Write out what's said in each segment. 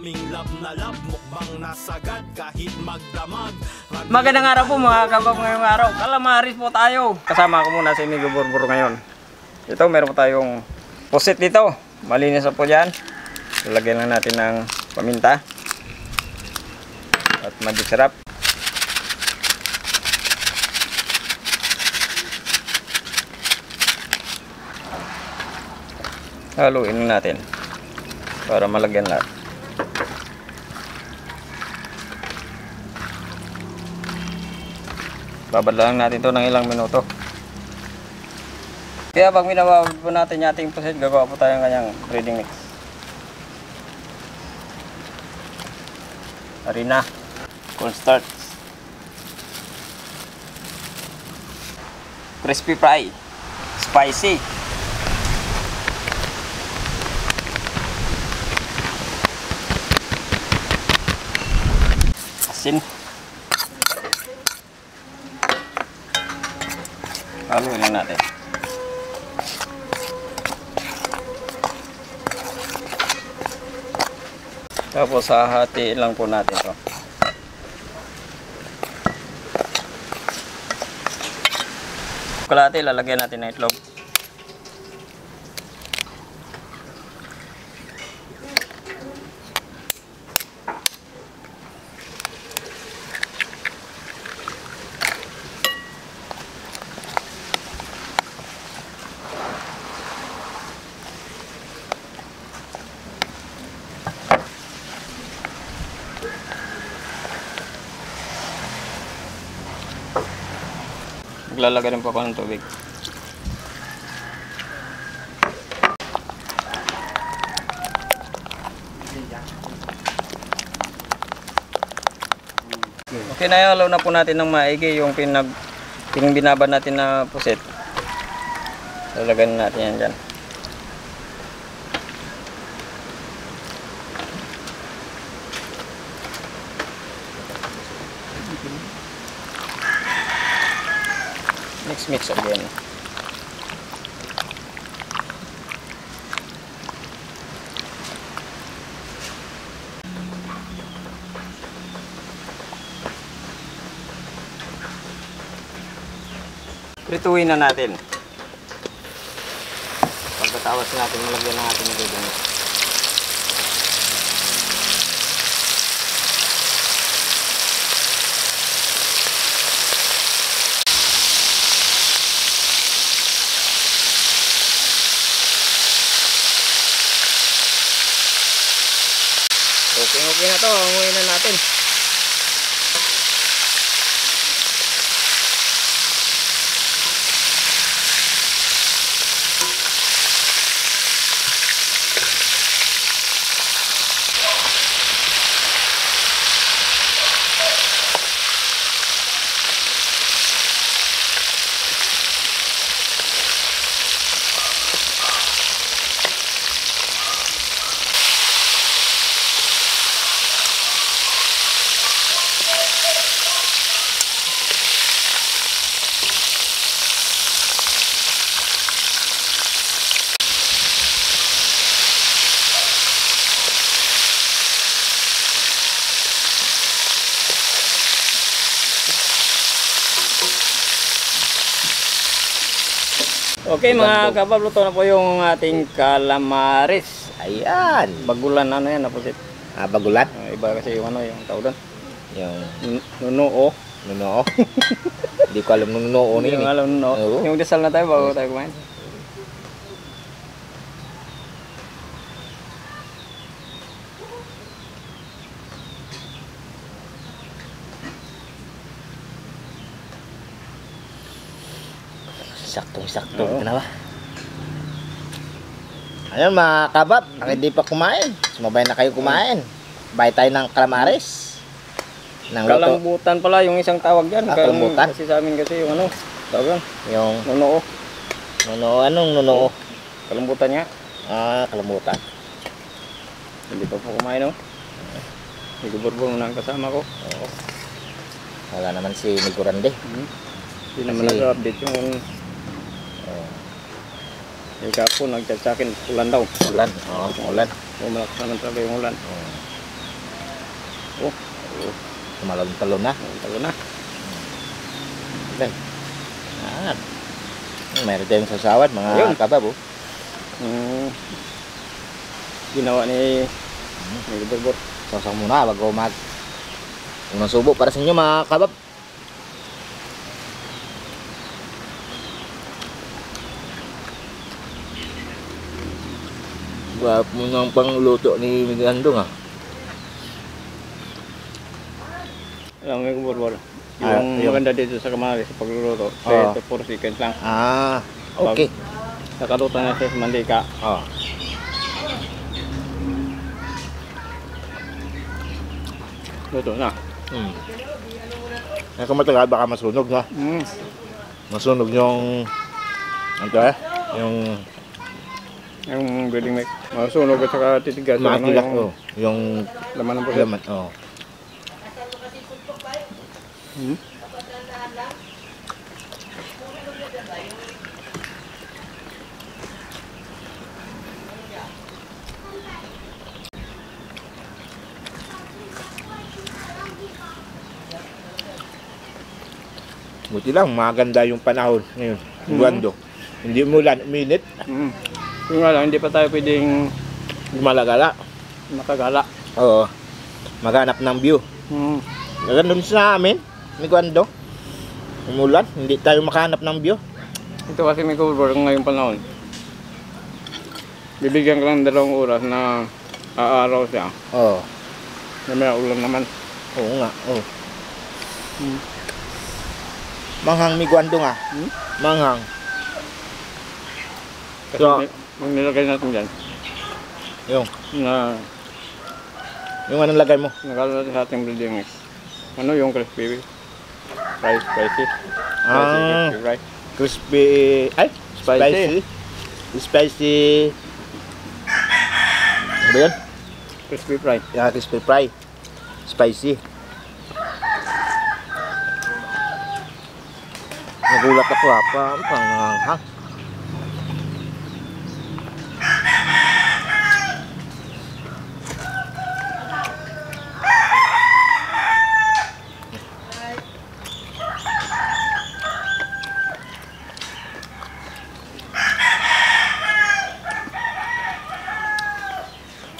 aming lab na lab, mukbang nasagad kahit magdamag. Magandang araw po mga kabab ngayong araw. Calamaris po tayo. Kasama ko muna si Amigo Burbur ngayon. Ito meron po tayong pusit dito. Malinis na po dyan. Lalagyan lang natin ng paminta. At magic sarap. Haluin natin para malagyan lahat. Babad lang natin ito ng ilang minuto. Kaya pag minababad po natin yung ating pusit, gagawa po tayo ng kanyang breading mix. Harina, cornstarch, crispy fry, spicy, asin. Haluin lang natin. Tapos hahatiin lang po natin ito. Kalahati lalagyan natin ng itlog. Maglalagay rin po ako ng tubig. Okay na, halaw na po natin ng maigi yung binabad natin na pusit. Lalagyan natin yan dyan. Mix again. Prituin na natin. Pagkatapos natin malagyan ng ating ingredients. Okay na to, hanguin na natin. Okay mga kabab, luto na po yung ating calamaris. Ayan. Bagulan ano yan, napusit. Bagulat? Iba kasi yung ano, yung tawag doon. Yung Nunoo. Nunoo? Hindi ko alam nunoo Hindi ko alam nunoo. Yung dasal na tayo bago tayo kumain. Saktong-sakto na ba? Ayun mga kabab, ang hindi pa kumain, sumabay na kayo kumain. Bay tayo ng calamaris. Kalambutan pala yung isang tawag dyan. Kalambutan? Kasi sa amin kasi yung ano, tawag yan. Yung nunoo. Nunoo, anong nunoo? Kalambutan nga. Kalambutan. Hindi pa po kumain, no? Amigo Burbur muna ang kasama ko. Oo. Wala naman si Amigo Rande. Hindi naman nag-update yung Ika po nagchat sa akin, ulan daw. Ulan? Oo, ulan. Malakas naman talaga yung ulan. Oh, Tumalon-talon na. talo na. Yan. Yan. Meron tayong sasawad, mga Ayun. kabab, oh. Ginawa ni Borbor. Sasang muna bago unang subo para sa inyo, mga kabab. Guwapo mo ng pangluto ni Migandong, ah. Alam mo yung Borbor. Ah, Yung yung- maganda dito sa kamari sa pagluluto, Oo. 3 to 4 seconds lang. Ah, okay. Nakaluto na siya sa mantika. Oh. Luto na. Kung matagal, baka masunog, no? Masunog yung yung Yung building mix. Masunog at saka titigas. makikilak, yung oh. Yung laman ng pusit. laman, oh. Buti lang, maganda yung panahon ngayon. Buwando. Hindi umulan, uminit, Yung nga lang, hindi pa tayo pwedeng malagala. makagala. Oo. Maghanap ng view. Ganun sa amin, ni Guando. Umulan, hindi tayo makahanap ng view. Ito kasi may cover ngayong panahon. Bibigyan ko lang 2 oras na aaraw siya. Oo. Na may ulan naman. Oo nga, oo. Manghang mi Guando nga. Manghang. Kasi So- yung nilagay natin dyan, Yung na anong lagay mo? nagalo natin sa ating building mix. Ano yung crispy rice, spicy. Ah. Crispy rice. Crispy, ay, spicy. Spicy. Ano ba yun? Crispy fry. Yeah, crispy fry. Spicy. Nagulat ako, panghang.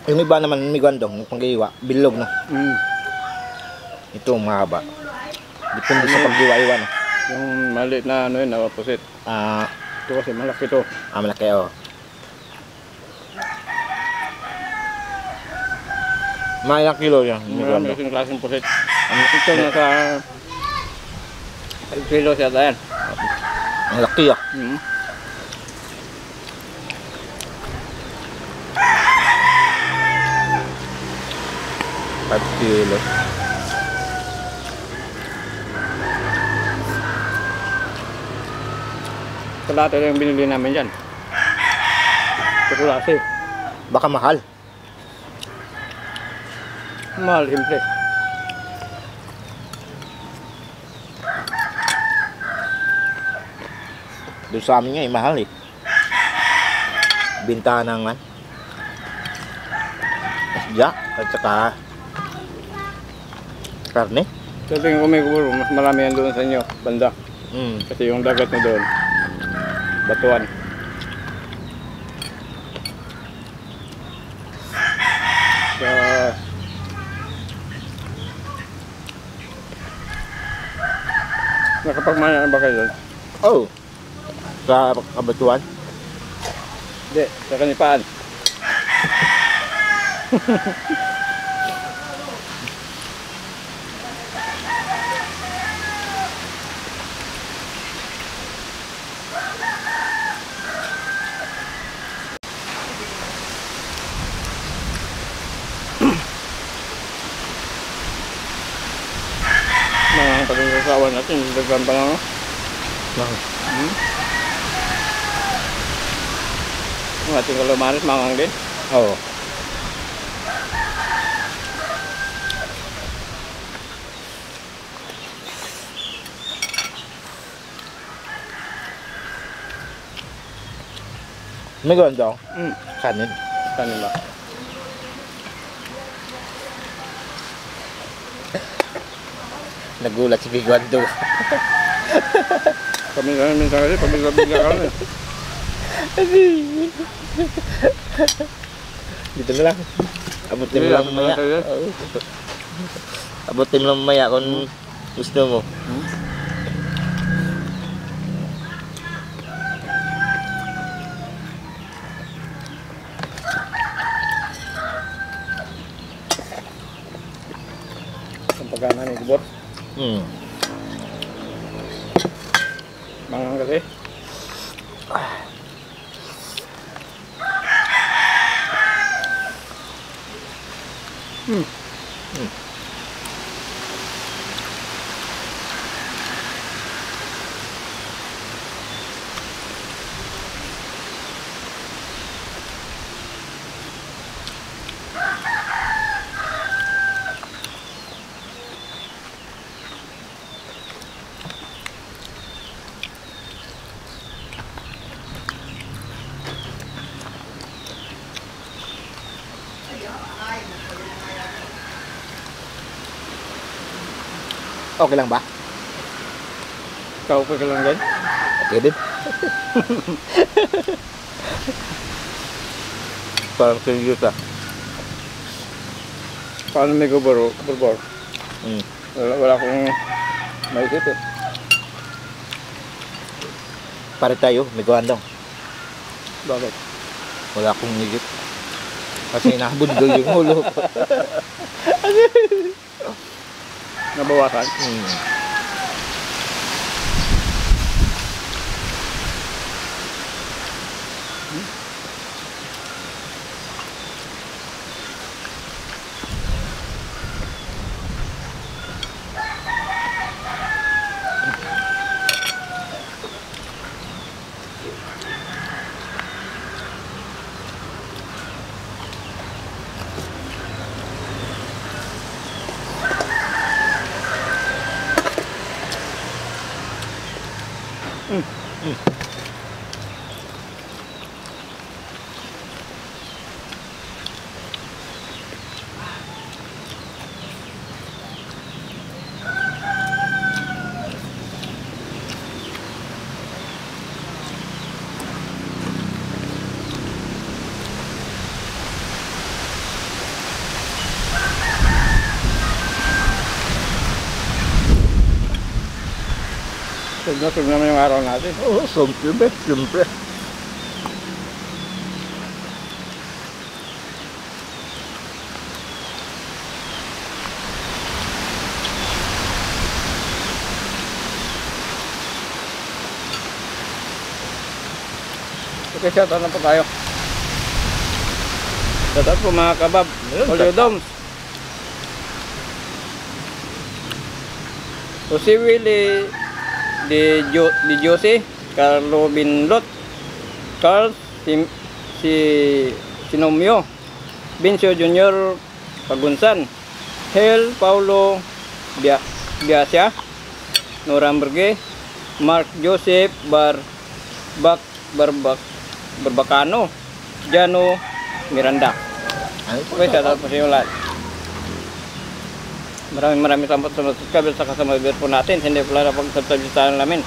Yung iba naman, may Guandong, yung panggiwa, bilog, no? Ito, mahaba. Depende sa paggiwa-iwa, no? Yung maliit na ano yun, napapusit. Ah, Ito kasi malaki to. malaki, oh. Mga ilang kilo yan, may Marami Guandong. kasing klaseng pusit. Ito nasa 5 kilos yata yan. Ang laki, ah. Five kilo. Kalate lang yung binili namin dyan. Chocolate. Baka mahal. Mahal, siyempre. Doon sa amin nga, mahal, eh. Bintahan nga. Isda, at saka karne. Sa tingin ko may kuburo, mas marami yan doon sa inyo, banda. Kasi yung dagat na doon, batuan. Sa... Nakapagmana na ba kayo doon? Oh, sa kabatuan. Hindi, sa Kanipaan. Mga pagkasawa natin, dagdan pa lang. Yung ating kalamaris, mangang din. Oo. May ganda ako. Kanin. Kanin ba? Nagulat si Biguando. Kami minsan kasi, pabigla-bigla kami. Dito na lang. Abutin mo lang mamaya. Oo. Abutin mo lang mamaya kung gusto mo. Ang pagkana ni Gubor. Mangang kasi. Okay lang ba? Ikaw pa ka lang dyan. Okay din. Parang serious ah. Paano may Gubor? Wala akong maisip eh. Pare tayo, may guandong. Bakit? Wala akong higit. Kasi nabundol yung ulo. Nabawasan? Sug naman yung araw natin. Oo, siyempre. Okay, shoutout na po tayo. Shoutout po mga kabab. Oliodoms. Jose Willie de Jose, Carlo Binlot, Carl Sinomio, Vincio Junior Pagunsan, Hel Paulo Biasya, Noramberge, Mark Joseph Barbacano, Jano Miranda. Okay, shoutout po sa inyo lahat. Maraming salamat sa subscribe sa kasama po natin. Hindi pala na pag-subscribe sa channel namin.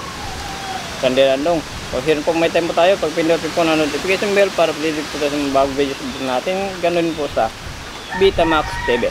Sandi Landong. Pag po may time po tayo, pag pinutin po na notification bell para pililig po tayo sa mga bagong videos natin. Ganun po sa Vitamax TV.